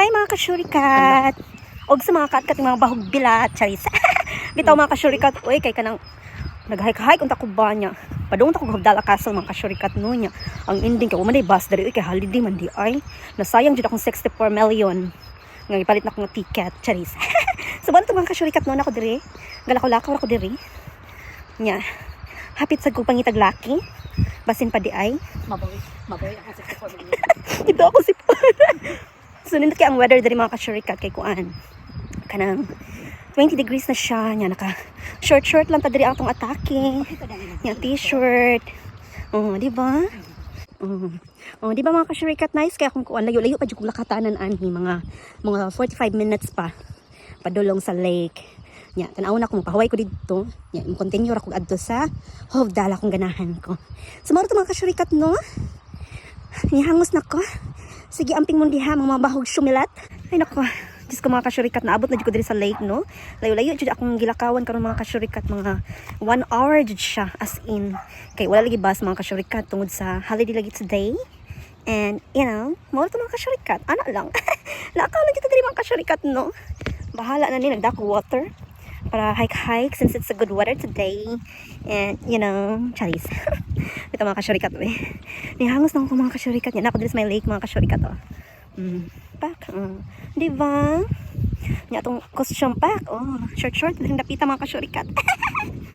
Hi mga kasyurikat. Og sa mga katkat mga bahog bilat, charis. Bitaw mga kasyurikat, oy kay kanang nag-hike-hike unta ko ba niya. Padung ta ko gudala kasal mga kasyurikat no niya. Ang ending kay umanay bus diri oy kay holiday man di ay. Nasayang jud akong 64 million. Nga ipalit na ko ng ticket, charis. So banto mga kasyurikat no nako diri. Galakaw-lakaw ako diri. Nya. Hapit sa kong pangitag laki. Basin pa di ay. Maboy ako 64 million. Ito ako si So nindot kay ang weather diri mga kasyurikat kay kuan. Kanang 20 degrees na siya, nya naka short lang ta diri atong atake. Nya t-shirt. Oh, di ba? Oh, di ba mga kasyurikat nice kaya kung kuan layo-layo pa jud kung lakatanan anhi mga 45 minutes pa padulong sa lake. Nya tan-aw na kung pahuway ko dito. Nya im continue ra ko adto sa Hovdala kung ganahan ko. Sumaro to mga kasyurikat no. Nihangos na ko. Sige, amping mong diha, mga bahog sumilat. Ay nako, Diyos ko mga kasyurikat, naabot na dito ko diri sa lake, no? Layo-layo, dyan akong gilakawan karon mga kasyurikat, mga 1 hour dyan siya, as in. Kay wala lagi bus mga kasyurikat, tungod sa holiday lagi today. And, you know, mawala ito mga kasyurikat, ano lang. Lakaw lang dito diri mga kasyurikat, no? Bahala na ni, nagdako water. Para hike-hike, since it's a good weather today. And, you know, charis. Ito mga kasyurikat, eh. Nihangos na ako mga kasyurikat. Yan ako dito sa may lake mga kasyurikat, oh. Pack, diba? Yan itong costume pack, oh. Short, yung dapita mga kasyurikat.